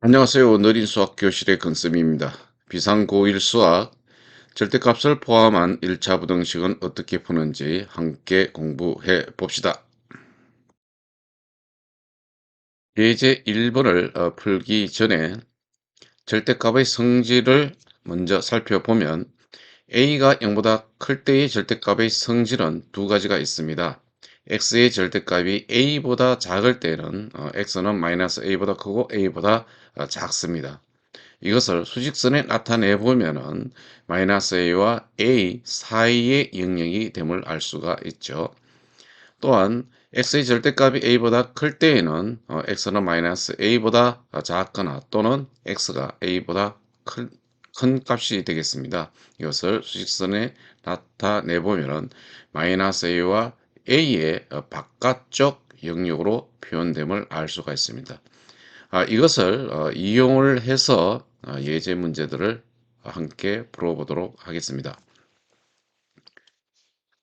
안녕하세요. 느린 수학 교실의 건쌤입니다. 비상고1 수학 절대값을 포함한 1차 부등식은 어떻게 푸는지 함께 공부해 봅시다. 예제 1번을 풀기 전에 절대값의 성질을 먼저 살펴보면 a가 0보다 클 때의 절대값의 성질은 두 가지가 있습니다. x의 절대값이 a보다 작을 때는 x는 마이너스 a보다 크고 a보다 작습니다. 이것을 수직선에 나타내 보면은 마이너스 a와 a 사이의 영역이 됨을 알 수가 있죠. 또한 x의 절대값이 a보다 클 때에는 x는 마이너스 a보다 작거나 또는 x가 a보다 큰 값이 되겠습니다. 이것을 수직선에 나타내 보면은 마이너스 a와 a의 바깥쪽 영역으로 표현됨을 알 수가 있습니다. 이것을 이용을 해서 예제 문제들을 함께 풀어보도록 하겠습니다.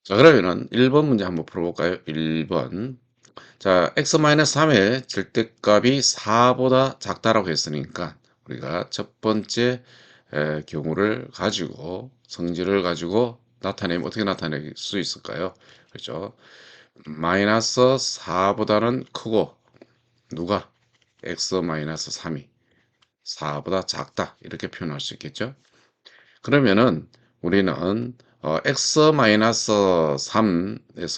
자, 그러면은 1번 문제 한번 풀어볼까요? 1번. 자, x-3의 절대값이 4보다 작다라고 했으니까 우리가 첫 번째 경우를 가지고 성질을 가지고 나타내면 어떻게 나타낼 수 있을까요? 그렇죠? 마이너스 4보다는 크고 누가? x-3이 4보다 작다 이렇게 표현할 수 있겠죠. 그러면은 우리는 x-3에서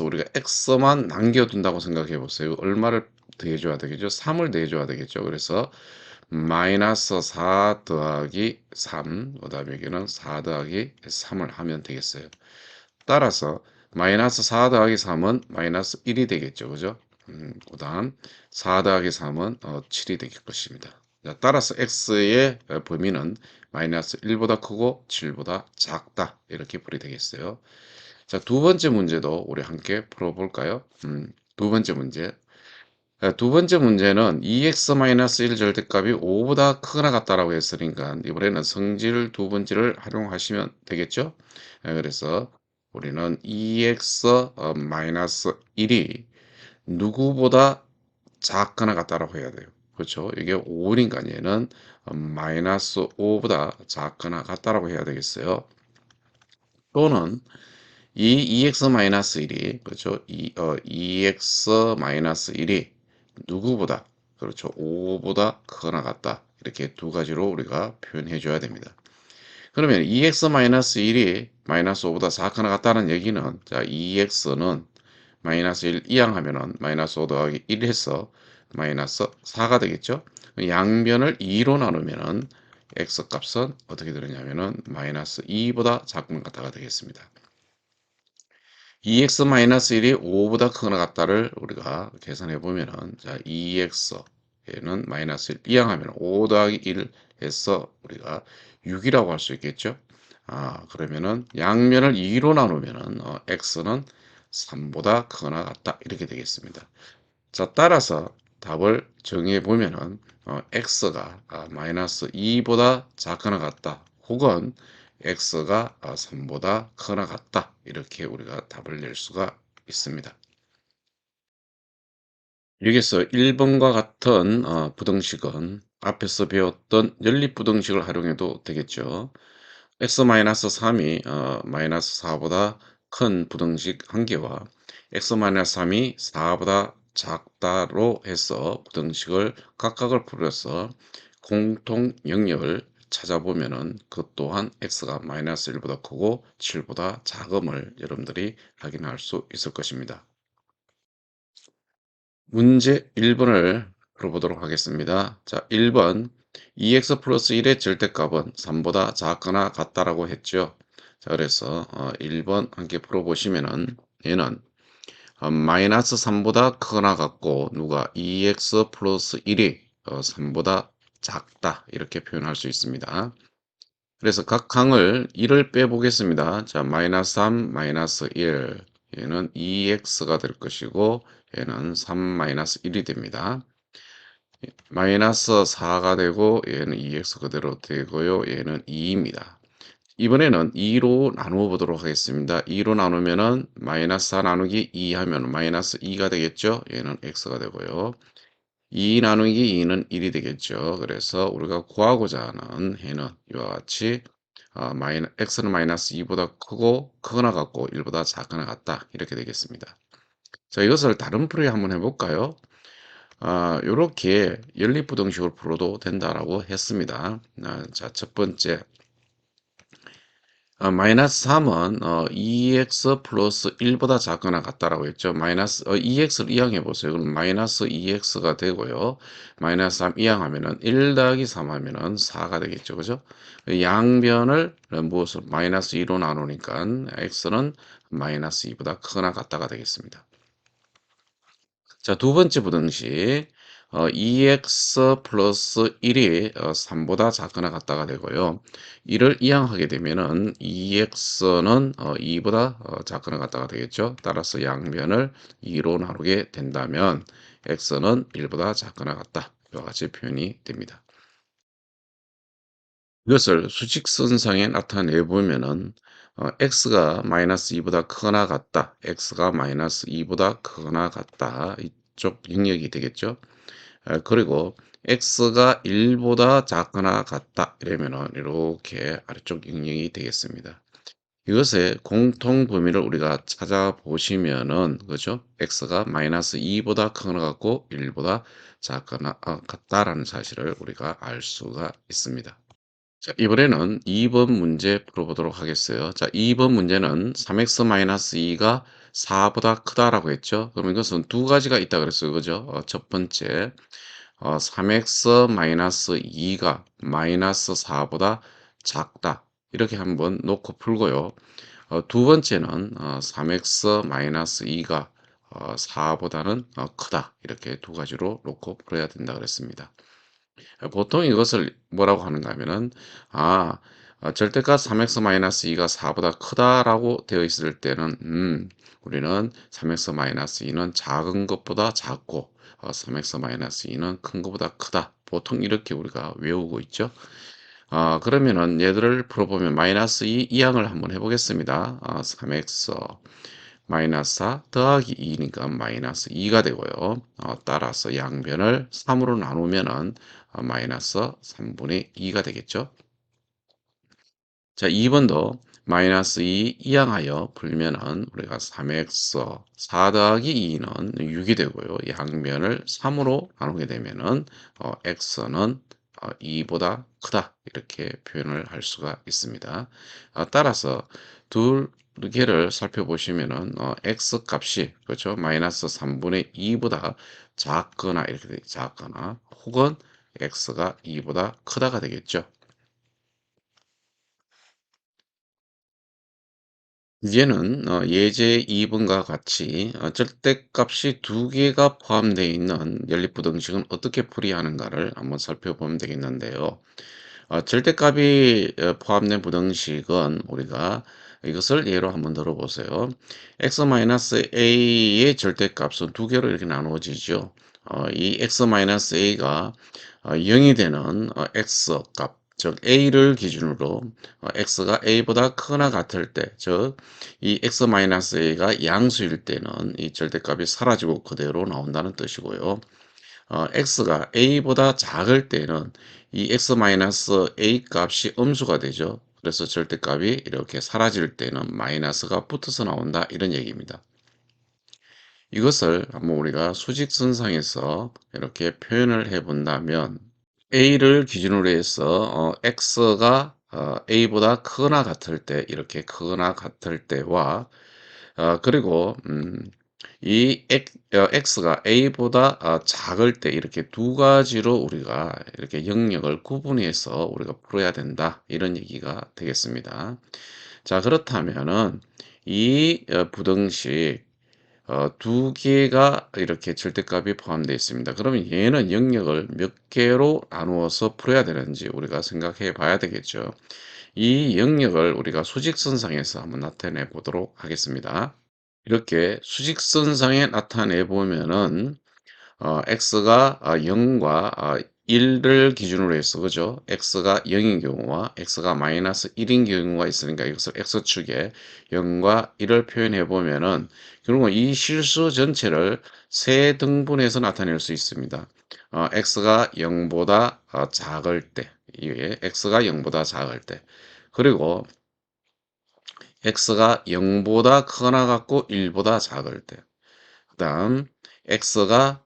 우리가 x만 남겨둔다고 생각해 보세요. 얼마를 더해줘야 되겠죠? 3을 더해줘야 되겠죠. 그래서 마이너스 4 더하기 3, 그 다음에 여기는 4 더하기 3을 하면 되겠어요. 따라서 마이너스 4 더하기 3은 마이너스 1이 되겠죠. 그죠? 그 다음 4 더하기 3은 7이 될 것입니다. 자, 따라서 x의 범위는 마이너스 1보다 크고 7보다 작다. 이렇게 풀이 되겠어요. 자, 두 번째 문제도 우리 함께 풀어볼까요? 두 번째 문제. 두 번째 문제는 2x-1 절대값이 5보다 크거나 같다라고 했으니까 이번에는 성질 두 번째를 활용하시면 되겠죠? 그래서 우리는 2x-1이 누구보다 작거나 같다라고 해야 돼요. 그렇죠? 이게 5니까 얘는 마이너스 5보다 작거나 같다라고 해야 되겠어요. 또는 이 2x-1이 그렇죠? 2x-1이 누구보다 그렇죠? 5보다 크거나 같다. 이렇게 두 가지로 우리가 표현해 줘야 됩니다. 그러면 2x-1이 마이너스 5보다 작거나 같다는 얘기는 자 2x는 마이너스 1 이항하면은 마이너스 5 더하기 1 해서 마이너스 4가 되겠죠. 양변을 2로 나누면은 x 값은 어떻게 되느냐면은 마이너스 2보다 작은 같다가 되겠습니다. 2x-1이 5보다 크거나 같다를 우리가 계산해 보면은 자 2x에는 마이너스 1 이항하면 5 더하기 1 해서 우리가 6이라고 할 수 있겠죠. 그러면은 양면을 2로 나누면은 x는 3보다 크거나 같다 이렇게 되겠습니다. 자, 따라서 답을 정해 보면은 x가 마이너스 2보다 작거나 같다 혹은 x가 3보다 크거나 같다 이렇게 우리가 답을 낼 수가 있습니다. 여기서 1번과 같은 부등식은 앞에서 배웠던 연립부등식을 활용해도 되겠죠. x-3이 마이너스 4보다 큰 부등식 한 개와 x-3이 4보다 작다로 해서 부등식을 각각을 풀어서 공통 영역을 찾아보면은 그 또한 x가 마이너스 1보다 크고 7보다 작음을 여러분들이 확인할 수 있을 것입니다. 문제 1번을 풀어보도록 하겠습니다. 자, 1번 2x 플러스 1의 절대값은 3보다 작거나 같다라고 했죠. 자, 그래서 1번 함께 풀어보시면은 얘는 마이너스 3보다 크거나 같고 누가 2x 플러스 1이 3보다 작다 이렇게 표현할 수 있습니다. 그래서 각 항을 1을 빼보겠습니다. 자, 마이너스 3, 마이너스 1 얘는 2x가 될 것이고 얘는 3 마이너스 1이 됩니다. 마이너스 4가 되고 얘는 2x 그대로 되고요. 얘는 2입니다. 이번에는 2로 나누어 보도록 하겠습니다. 2로 나누면은 마이너스 4 나누기 2 하면 마이너스 2가 되겠죠. 얘는 x가 되고요. 2 나누기 2는 1이 되겠죠. 그래서 우리가 구하고자 하는 해는 이와 같이 x는 마이너스 2보다 크고 크거나 같고 1보다 작거나 같다. 이렇게 되겠습니다. 자, 이것을 다른 풀이 한번 해볼까요? 요렇게 연립부등식으로 풀어도 된다라고 했습니다. 자, 첫 번째. 마이너스 3은 2x 플러스 1보다 작거나 같다라고 했죠. 마이너스 2x를 이항해 보세요. 그럼 마이너스 2x가 되고요. 마이너스 3 이항하면은 1 더하기 3 하면은 4가 되겠죠. 그죠? 양변을 무엇을 마이너스 2로 나누니까 x는 마이너스 2보다 크거나 같다가 되겠습니다. 자, 두 번째 부등식 2x 플러스 1이 3보다 작거나 같다가 되고요. 이를 이항하게 되면은 2x는 2보다 작거나 같다가 되겠죠. 따라서 양변을 2로 나누게 된다면 x는 1보다 작거나 같다. 이와 같이 표현이 됩니다. 이것을 수직선상에 나타내 보면은 x가 마이너스 2보다 크거나 같다. x가 마이너스 2보다 크거나 같다. 이쪽 영역이 되겠죠. 그리고 x가 1보다 작거나 같다. 이러면은 이렇게 아래쪽 영역이 되겠습니다. 이것의 공통 범위를 우리가 찾아보시면은 그죠? x가 마이너스 2보다 크거나 같고 1보다 작거나 같다라는 사실을 우리가 알 수가 있습니다. 자, 이번에는 2번 문제 풀어보도록 하겠어요. 자, 2번 문제는 3x-2가 4보다 크다라고 했죠. 그럼 이것은 두 가지가 있다 그랬어요. 그죠? 첫 번째, 3x-2가 마이너스 4보다 작다. 이렇게 한번 놓고 풀고요. 두 번째는 3x-2가 4보다는 크다. 이렇게 두 가지로 놓고 풀어야 된다 그랬습니다. 보통 이것을 뭐라고 하는가 하면은 아 절대값 3x-2가 4보다 크다라고 되어 있을 때는 우리는 3x-2는 작은 것보다 작고 3x-2는 큰 것보다 크다. 보통 이렇게 우리가 외우고 있죠. 그러면은 얘들을 풀어보면 마이너스 2 이항을 한번 해보겠습니다. 3x 마이너스 4 더하기 2니까 마이너스 2가 되고요. 따라서 양변을 3으로 나누면은 마이너스 3분의 2가 되겠죠. 자, 2번도 마이너스 2 이항하여 풀면은 우리가 3x 4 더하기 2는 6이 되고요. 양변을 3으로 나누게 되면은 x는 2보다 크다 이렇게 표현을 할 수가 있습니다. 따라서 두 개를 살펴보시면은 x 값이 그렇죠 마이너스 3분의 2보다 작거나 이렇게 작거나 혹은 x가 2보다 크다가 되겠죠. 이제는 예제 2번과 같이 절대값이 두 개가 포함되어 있는 연립부등식은 어떻게 풀이하는가를 한번 살펴보면 되겠는데요. 절대값이 포함된 부등식은 우리가 이것을 예로 한번 들어보세요. x-a의 절대값은 두 개로 이렇게 나누어지죠. 이 x-a가 0이 되는 x값, 즉 a를 기준으로 x가 a보다 크거나 같을 때, 즉 이 x-a가 양수일 때는 이 절대값이 사라지고 그대로 나온다는 뜻이고요. x가 a보다 작을 때는 이 x-a 값이 음수가 되죠. 그래서 절대값이 이렇게 사라질 때는 마이너스가 붙어서 나온다 이런 얘기입니다. 이것을 한번 우리가 수직선상에서 이렇게 표현을 해 본다면 a를 기준으로 해서 x가 a보다 크거나 같을 때 이렇게 크거나 같을 때와 그리고 이 x가 a보다 작을 때 이렇게 두 가지로 우리가 이렇게 영역을 구분해서 우리가 풀어야 된다 이런 얘기가 되겠습니다. 자, 그렇다면은 이 부등식 두 개가 이렇게 절대값이 포함되어 있습니다. 그러면 얘는 영역을 몇 개로 나누어서 풀어야 되는지 우리가 생각해 봐야 되겠죠. 이 영역을 우리가 수직선상에서 한번 나타내 보도록 하겠습니다. 이렇게 수직선상에 나타내 보면은 x가 0과 1을 기준으로 해서 그죠? x가 0인 경우와 x가 마이너스 1인 경우가 있으니까 이것을 x축에 0과 1을 표현해 보면은 결국은 이 실수 전체를 세 등분해서 나타낼 수 있습니다. x가 0보다 작을 때, 이게 x가 0보다 작을 때, 그리고 x가 0보다 크거나 같고 1보다 작을 때, 그다음 x가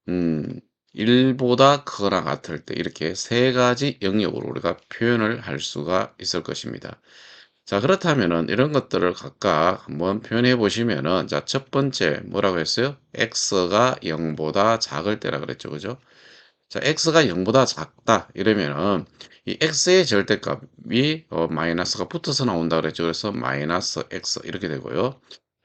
음 1보다 크거나 같을 때 이렇게 세 가지 영역으로 우리가 표현을 할 수가 있을 것입니다. 자, 그렇다면은 이런 것들을 각각 한번 표현해 보시면은 자, 첫 번째 뭐라고 했어요? x가 0보다 작을 때라 그랬죠. 그죠? 자, x가 0보다 작다 이러면은 이 x의 절대값이 마이너스가 붙어서 나온다 그랬죠. 그래서 마이너스 x 이렇게 되고요.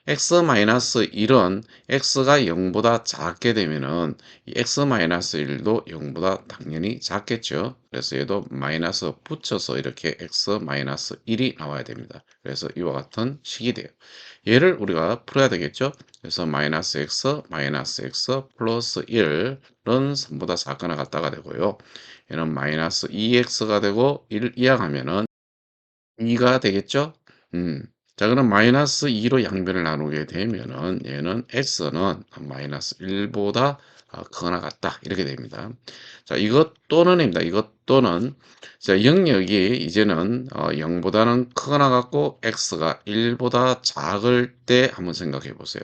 x-1은 x가 0보다 작게 되면은 이 x-1도 0보다 당연히 작겠죠. 그래서 얘도 마이너스 붙여서 이렇게 x-1이 나와야 됩니다. 그래서 이와 같은 식이 돼요. 얘를 우리가 풀어야 되겠죠. 그래서 마이너스 x 플러스 1은 3보다 작거나 같다가 되고요. 얘는 마이너스 2x가 되고 1 이항하면은 2가 되겠죠? 음. 자, 그럼 마이너스 2로 양변을 나누게 되면은 얘는 x는 마이너스 1보다 크거나 같다. 이렇게 됩니다. 자, 이것 또는입니다. 이것 또는 자, 영역이 이제는 0보다는 크거나 같고 x가 1보다 작을 때 한번 생각해 보세요.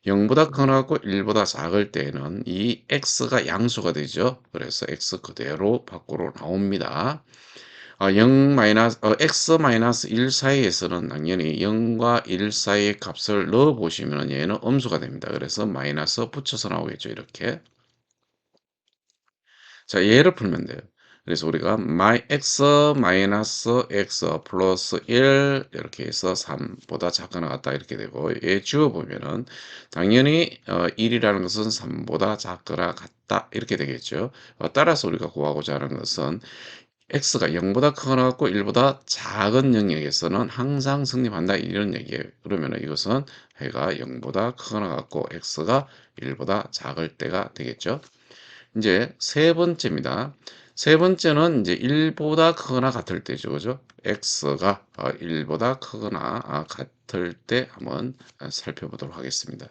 0보다 크거나 같고 1보다 작을 때는 이 x가 양수가 되죠. 그래서 x 그대로 밖으로 나옵니다. 0 마이너스 x 마이너스 1 사이에서는 당연히 0과 1 사이의 값을 넣어 보시면 얘는 음수가 됩니다. 그래서 마이너스 붙여서 나오겠죠. 이렇게. 자, 얘를 풀면 돼요. 그래서 우리가 x 마이너스 x 플러스 1 이렇게 해서 3보다 작거나 같다 이렇게 되고 얘 지워 보면은 당연히 1이라는 것은 3보다 작거나 같다 이렇게 되겠죠. 따라서 우리가 구하고자 하는 것은 x가 0보다 크거나 같고 1보다 작은 영역에서는 항상 성립한다 이런 얘기예요. 그러면 이것은 해가 0보다 크거나 같고 x가 1보다 작을 때가 되겠죠. 이제 세 번째입니다. 세 번째는 이제 1보다 크거나 같을 때죠. 그죠? x가 1보다 크거나 같을 때 한번 살펴보도록 하겠습니다.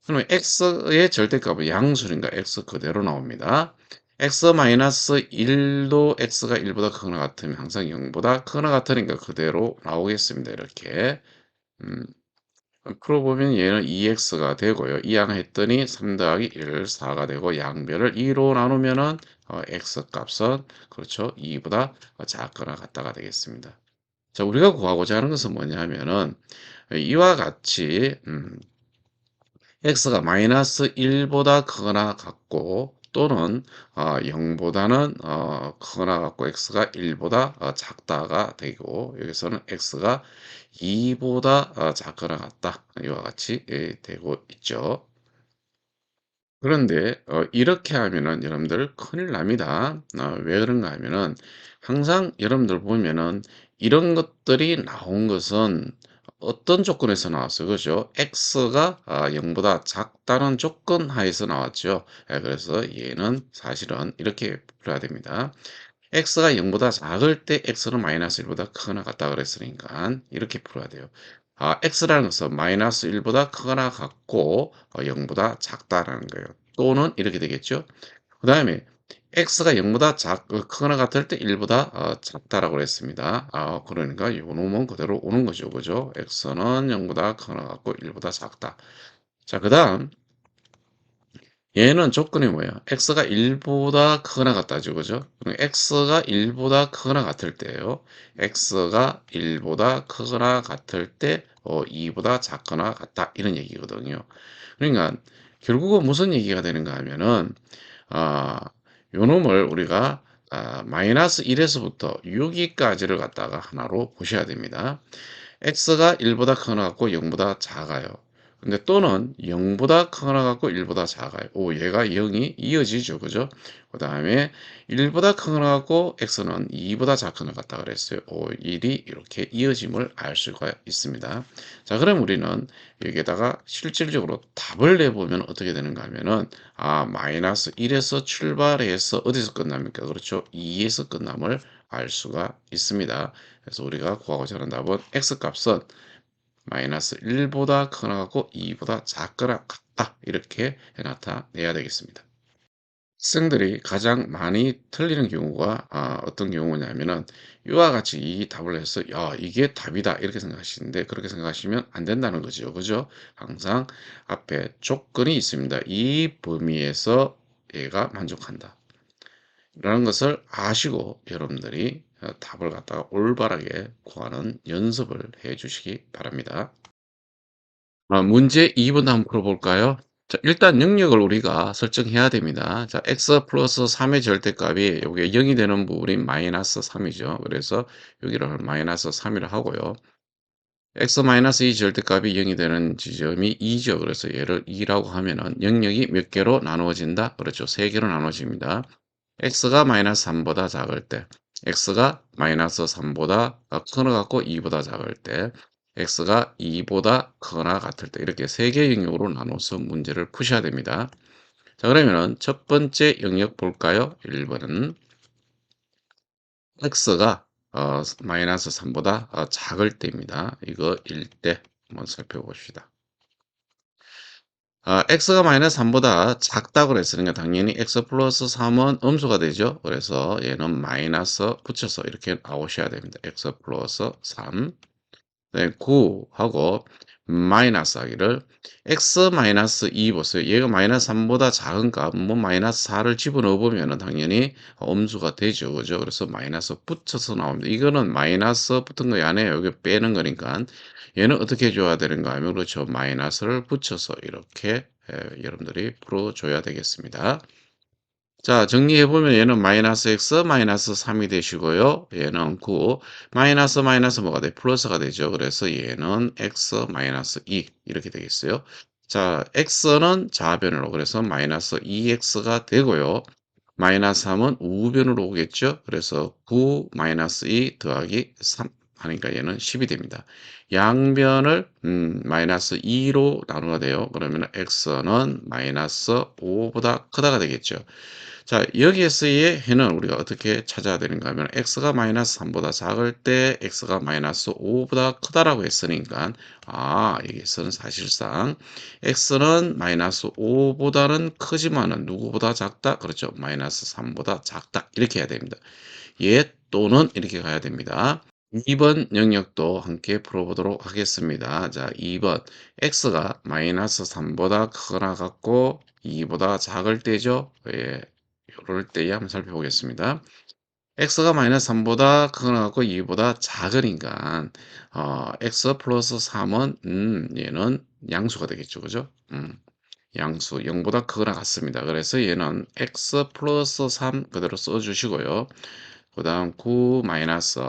그러면 x의 절대값은 양수니까 x 그대로 나옵니다. x-1도 x가 1보다 크거나 같으면 항상 0보다 크거나 같으니까 그대로 나오겠습니다. 이렇게. 음, 풀어보면 얘는 2x가 되고요. 이항했더니 3 더하기 1, 4가 되고 양변을 2로 나누면은 x 값은 그렇죠. 2보다 작거나 같다가 되겠습니다. 자, 우리가 구하고자 하는 것은 뭐냐 하면은 이와 같이 x가 마이너스 1보다 크거나 같고 또는 0보다는 크거나 같고 x가 1보다 작다가 되고 여기서는 x가 2보다 작거나 같다. 이와 같이 되고 있죠. 그런데 이렇게 하면은 여러분들 큰일 납니다. 왜 그런가 하면은 항상 여러분들 보면은 이런 것들이 나온 것은 어떤 조건에서 나왔어요? 그죠? x가 0보다 작다는 조건 하에서 나왔죠. 그래서 얘는 사실은 이렇게 풀어야 됩니다. x가 0보다 작을 때 x는 마이너스 1보다 크거나 같다 그랬으니까 이렇게 풀어야 돼요. x라는 것은 마이너스 1보다 크거나 같고 0보다 작다라는 거예요. 또는 이렇게 되겠죠. 그 다음에 x가 0보다 크거나 같을 때 1보다 작다라고 그랬습니다. 그러니까 요 놈은 그대로 오는 거죠. 그죠? x는 0보다 크거나 같고 1보다 작다. 자, 그 다음 얘는 조건이 뭐예요? x가 1보다 크거나 같다죠. 그죠? 그럼 x가 1보다 크거나 같을 때예요. x가 1보다 크거나 같을 때 2보다 작거나 같다. 이런 얘기거든요. 그러니까 결국은 무슨 얘기가 되는가 하면은 아, 요 놈을 우리가 마이너스 1에서부터 6기까지를 갖다가 하나로 보셔야 됩니다. x가 1보다 크거나 같고 0보다 작아요. 근데 또는 0보다 크거나 같고 1보다 작아요. 오, 얘가 0이 이어지죠. 그죠? 그다음에 1보다 크거나 같고 x는 2보다 작거나 같다 그랬어요. 오, 1이 이렇게 이어짐을 알 수가 있습니다. 자, 그럼 우리는 여기에다가 실질적으로 답을 내보면 어떻게 되는가 하면은 마이너스 1에서 출발해서 어디서 끝납니까? 그렇죠. 2에서 끝남을 알 수가 있습니다. 그래서 우리가 구하고자 하는 답은 x 값은 마이너스 1보다 크거나 같고 2보다 작거나 같다. 이렇게 나타내야 되겠습니다. 학생들이 가장 많이 틀리는 경우가 어떤 경우냐면은 이와 같이 이 답을 해서 야, 이게 답이다. 이렇게 생각하시는데 그렇게 생각하시면 안 된다는 거죠. 그죠? 항상 앞에 조건이 있습니다. 이 범위에서 얘가 만족한다. 라는 것을 아시고 여러분들이 답을 갖다가 올바르게 구하는 연습을 해 주시기 바랍니다. 문제 2번 한번 풀어볼까요? 자, 일단 영역을 우리가 설정해야 됩니다. 자, x 플러스 3의 절대값이 여기 0이 되는 부분이 마이너스 3이죠. 그래서 여기를 마이너스 3이라 하고요. x 마이너스 2 절대값이 0이 되는 지점이 2죠. 그래서 얘를 2라고 하면은 영역이 몇 개로 나누어진다? 그렇죠. 3개로 나눠집니다. x가 마이너스 3보다 작을 때, x가 마이너스 3보다 크거나 같고 2보다 작을 때, x가 2보다 크거나 같을 때 이렇게 세 개 영역으로 나눠서 문제를 푸셔야 됩니다. 자, 그러면은 첫 번째 영역 볼까요? 1번은 x가 마이너스 3보다 작을 때입니다. 이거 1대 한번 살펴봅시다. x가 마이너스 3보다 작다고 그랬으니까 당연히 x 플러스 3은 음수가 되죠. 그래서 얘는 마이너스 붙여서 이렇게 나오셔야 됩니다. x 플러스 3, 네, 9 하고 마이너스 하기를 x 마이너스 2 보세요. 얘가 마이너스 3보다 작은 값, 뭐 마이너스 4를 집어넣어 보면은 당연히 음수가 되죠. 그죠? 그래서 마이너스 붙여서 나옵니다. 이거는 마이너스 붙은 거 안에 여기 빼는 거니까 얘는 어떻게 해줘야 되는가 하면 그렇죠. 마이너스를 붙여서 이렇게 여러분들이 풀어줘야 되겠습니다. 자, 정리해보면 얘는 마이너스 x 마이너스 3이 되시고요. 얘는 9 마이너스 마이너스 뭐가 돼? 플러스가 되죠. 그래서 얘는 x 마이너스 2 이렇게 되겠어요. 자, x는 좌변으로 그래서 마이너스 2x가 되고요. 마이너스 3은 우변으로 오겠죠. 그래서 9 마이너스 2 더하기 3 하니까 얘는 10이 됩니다. 양변을 마이너스 2로 나누어야 돼요. 그러면 x는 마이너스 5보다 크다가 되겠죠. 자, 여기에서의 해는 우리가 어떻게 찾아야 되는가 하면 x가 마이너스 3보다 작을 때 x가 마이너스 5보다 크다라고 했으니까 여기서는 사실상 x는 마이너스 5보다는 크지만은 누구보다 작다? 그렇죠. 마이너스 3보다 작다. 이렇게 해야 됩니다. 예 또는 이렇게 가야 됩니다. 2번 영역도 함께 풀어보도록 하겠습니다. 자, 2번 x가 마이너스 3보다 크거나 같고 2보다 작을 때죠. 예, 요럴 때에 한번 살펴보겠습니다. x가 마이너스 3보다 크거나 같고 2보다 작으니까 x 플러스 3은 얘는 양수가 되겠죠. 그죠? 양수 0보다 크거나 같습니다. 그래서 얘는 x 플러스 3 그대로 써주시고요. 그 다음 9 마이너스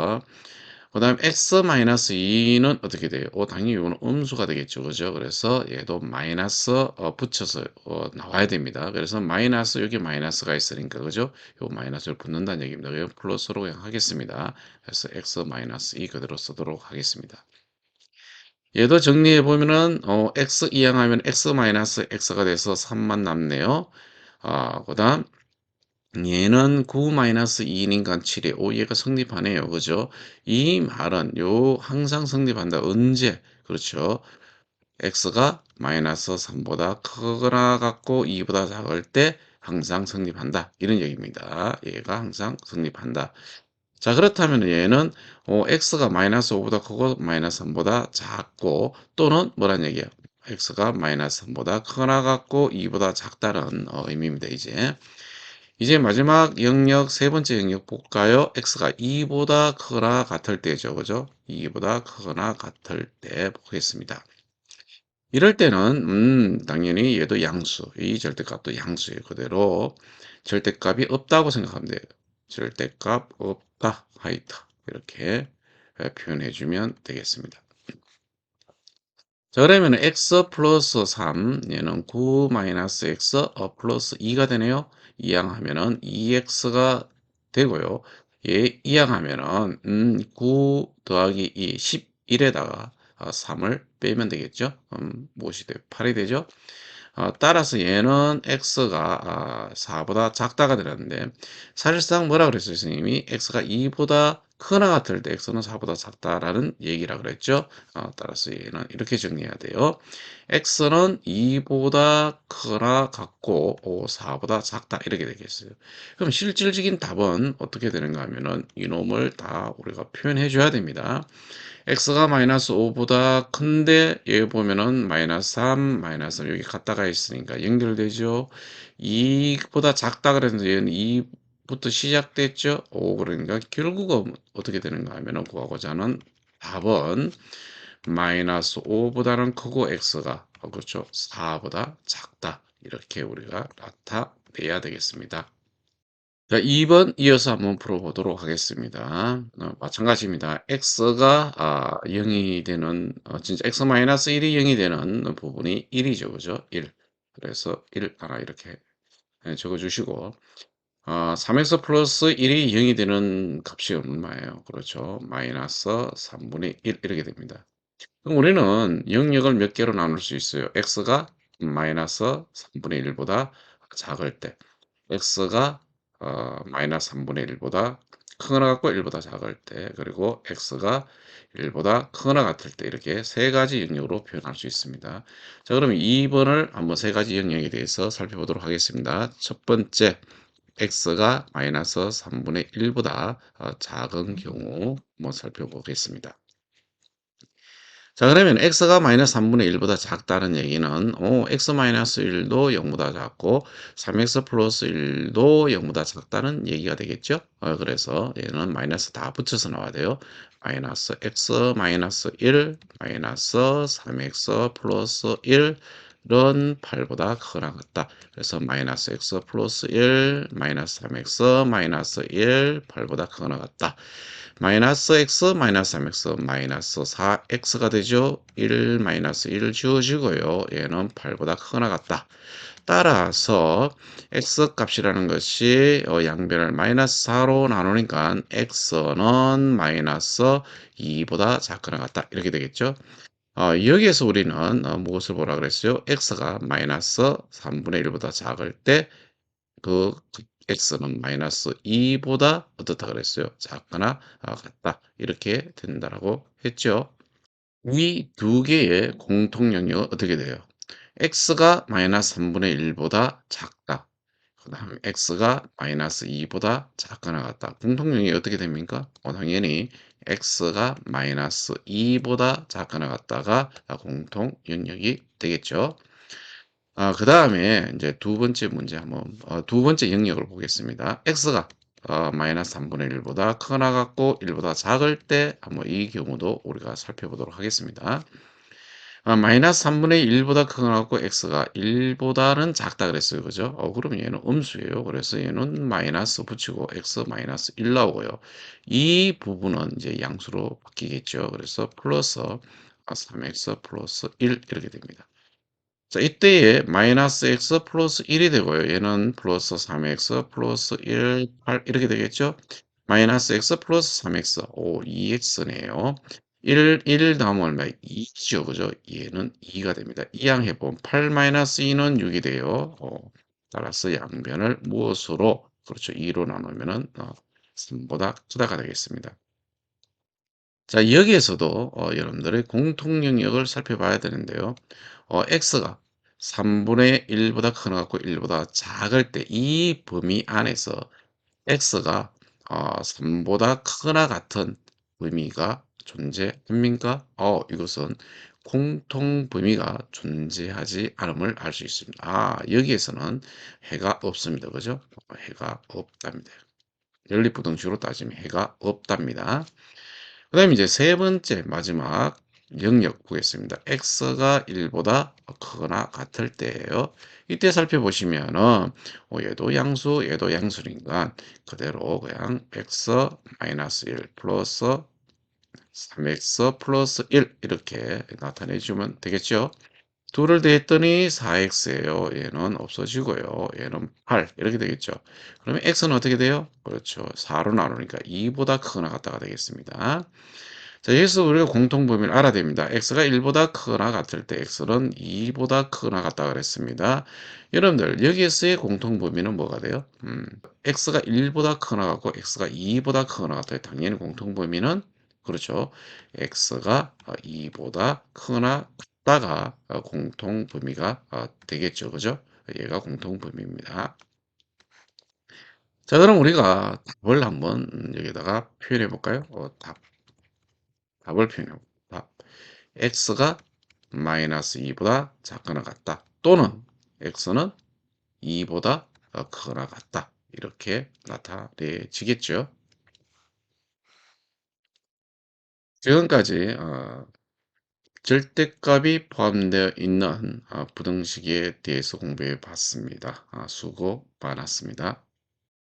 그 다음 x 마이너스 2는 어떻게 돼요? 당연히 이거는 음수가 되겠죠. 그죠? 그래서 얘도 마이너스 붙여서 나와야 됩니다. 그래서 마이너스 여기 마이너스가 있으니까 그죠? 요 마이너스를 붙는다는 얘기입니다. 그래서 플러스로 그냥 하겠습니다. 그래서 x 마이너스 2 그대로 쓰도록 하겠습니다. 얘도 정리해 보면은 x 이항하면 x 마이너스 x가 돼서 3만 남네요. 그다음 얘는 9-2니까 7이 얘가 성립하네요. 그죠? 이 말은 항상 성립한다. 언제? 그렇죠. x가 마이너스 3보다 크거나 같고 2보다 작을 때 항상 성립한다. 이런 얘기입니다. 얘가 항상 성립한다. 자, 그렇다면 얘는 x가 마이너스 5보다 크고 마이너스 3보다 작고 또는 뭐란 얘기예요? x가 마이너스 3보다 크거나 같고 2보다 작다는 의미입니다. 이제 마지막 영역 세 번째 영역 볼까요? x가 2보다 크거나 같을 때죠. 그죠? 2보다 크거나 같을 때 보겠습니다. 이럴 때는 당연히 얘도 양수, 이 절대값도 양수예요. 그대로 절대값이 없다고 생각하면 돼요. 절대값 없다, 하이트 이렇게 표현해 주면 되겠습니다. 자 그러면은 x 플러스 3 얘는 9 마이너스 x 플러스 2가 되네요. 이항하면은 2x가 되고요. 얘 이항하면은 9 더하기 2 11에다가 3을 빼면 되겠죠. 무엇이 돼요? 8이 되죠. 따라서 얘는 x가 4보다 작다가 되는데 사실상 뭐라 그랬어요, 선생님이? x가 2보다 크나 같을 때 x는 4보다 작다라는 얘기라 그랬죠. 따라서 얘는 이렇게 정리해야 돼요. x는 2보다 크나 같고 4보다 작다 이렇게 되겠어요. 그럼 실질적인 답은 어떻게 되는가 하면은 이놈을 다 우리가 표현해 줘야 됩니다. x가 마이너스 5보다 큰데 여기 보면은 마이너스 3, 마이너스 3 여기 갖다가 있으니까 연결되죠. 2보다 작다 그랬는데 얘는 2부터 시작됐죠. 5 그러니까 결국은 어떻게 되는가 하면은 구하고자 하는 답은 마이너스 5보다는 크고 x가 그렇죠. 4보다 작다. 이렇게 우리가 나타내야 되겠습니다. 자, 2번 이어서 한번 풀어보도록 하겠습니다. 마찬가지입니다. x가 0이 되는 진짜 x-1이 0이 되는 부분이 1이죠. 그죠? 1. 그래서 1 하나 이렇게 적어주시고 3x 플러스 1이 0이 되는 값이 얼마예요? 그렇죠. 마이너스 3분의 1 이렇게 됩니다. 그럼 우리는 영역을 몇 개로 나눌 수 있어요? x가 마이너스 3분의 1보다 작을 때 x가 마이너스 3분의 1보다 크거나 같고 1보다 작을 때 그리고 x가 1보다 크거나 같을 때 이렇게 세 가지 영역으로 표현할 수 있습니다. 자 그러면 2번을 한번 세 가지 영역에 대해서 살펴보도록 하겠습니다. 첫 번째 x가 마이너스 3분의 1보다 작은 경우 한번 살펴보겠습니다. 자 그러면 x가 마이너스 3분의 1보다 작다는 얘기는 x 마이너스 1도 0보다 작고 3x 플러스 1도 0보다 작다는 얘기가 되겠죠. 그래서 얘는 마이너스 다 붙여서 나와야 돼요. 마이너스 x 마이너스 1 마이너스 3x 플러스 1은 8보다 크거나 같다. 그래서 마이너스 x 플러스 1 마이너스 3x 마이너스 1 8보다 크거나 같다. 마이너스 x 마이너스 3x 마이너스 4x가 되죠. 1 마이너스 1 지워지고요. 얘는 8보다 크거나 같다. 따라서 x 값이라는 것이 양변을 마이너스 4로 나누니까 x는 마이너스 2보다 작거나 같다. 이렇게 되겠죠. 여기에서 우리는 무엇을 보라 그랬어요? x가 마이너스 3분의 1보다 작을 때 그 x는 마이너스 2보다 어떻다 그랬어요? 작거나 같다. 이렇게 된다라고 했죠. 이 두 개의 공통 영역은 어떻게 돼요? x가 마이너스 3분의 1보다 작다. 그다음 x가 마이너스 2보다 작거나 같다. 공통 영역이 어떻게 됩니까? 당연히 x가 마이너스 2보다 작거나 같다가 공통 영역이 되겠죠. 그다음에 이제 두 번째 문제 한번 두 번째 영역을 보겠습니다. x가 마이너스 3분의 1보다 크거나 같고 1보다 작을 때 한번 이 경우도 우리가 살펴보도록 하겠습니다. 마이너스 3분의 1보다 크거나 같고 x가 1보다는 작다 그랬어요. 그죠? 그럼 얘는 음수예요. 그래서 얘는 마이너스 붙이고 x 마이너스 1 나오고요. 이 부분은 이제 양수로 바뀌겠죠. 그래서 플러스 3x 플러스 1 이렇게 됩니다. 자, 이때에 마이너스 x 플러스 1이 되고요. 얘는 플러스 3x 플러스 1, 8 이렇게 되겠죠? 마이너스 x 플러스 3x, 2x네요. 1 다음 얼마? 2죠. 그죠? 얘는 2가 됩니다. 이항해보면 8 마이너스 2는 6이 돼요. 따라서 양변을 무엇으로? 그렇죠. 2로 나누면은 3보다 크다가 되겠습니다. 자, 여기에서도 여러분들의 공통 영역을 살펴봐야 되는데요. x가 3분의 1보다 크거나 같고 1보다 작을 때 이 범위 안에서 x가 3보다 크거나 같은 범위가 존재합니까? 이것은 공통 범위가 존재하지 않음을 알 수 있습니다. 여기에서는 해가 없습니다. 그죠? 해가 없답니다. 연립부등식으로 따지면 해가 없답니다. 그다음에 이제 세 번째 마지막 영역 보겠습니다. x가 1보다 크거나 같을 때예요. 이때 살펴보시면은 얘도 양수, 얘도 양수니까 그대로 그냥 x 마이너스 1 플러스 3x 플러스 1 이렇게 나타내 주면 되겠죠. 2를 더했더니 4x예요. 얘는 없어지고요. 얘는 8 이렇게 되겠죠. 그러면 x는 어떻게 돼요? 그렇죠. 4로 나누니까 2보다 크거나 같다가 되겠습니다. 자, 여기서 우리가 공통 범위를 알아야 됩니다. x가 1보다 크거나 같을 때 x는 2보다 크거나 같다 그랬습니다. 여러분들 여기에서의 공통 범위는 뭐가 돼요? x가 1보다 크거나 같고 x가 2보다 크거나 같아요. 당연히 공통 범위는 그렇죠. x가 2보다 크거나 같다가 공통 범위가 되겠죠. 그죠? 얘가 공통 범위입니다. 자, 그럼 우리가 답을 한번 여기다가 표현해 볼까요? 답을 표현해 볼까요? 답. x가 마이너스 2보다 작거나 같다. 또는 x는 2보다 크거나 같다. 이렇게 나타내지겠죠. 지금까지 절대값이 포함되어 있는 부등식에 대해서 공부해 봤습니다. 수고 많았습니다.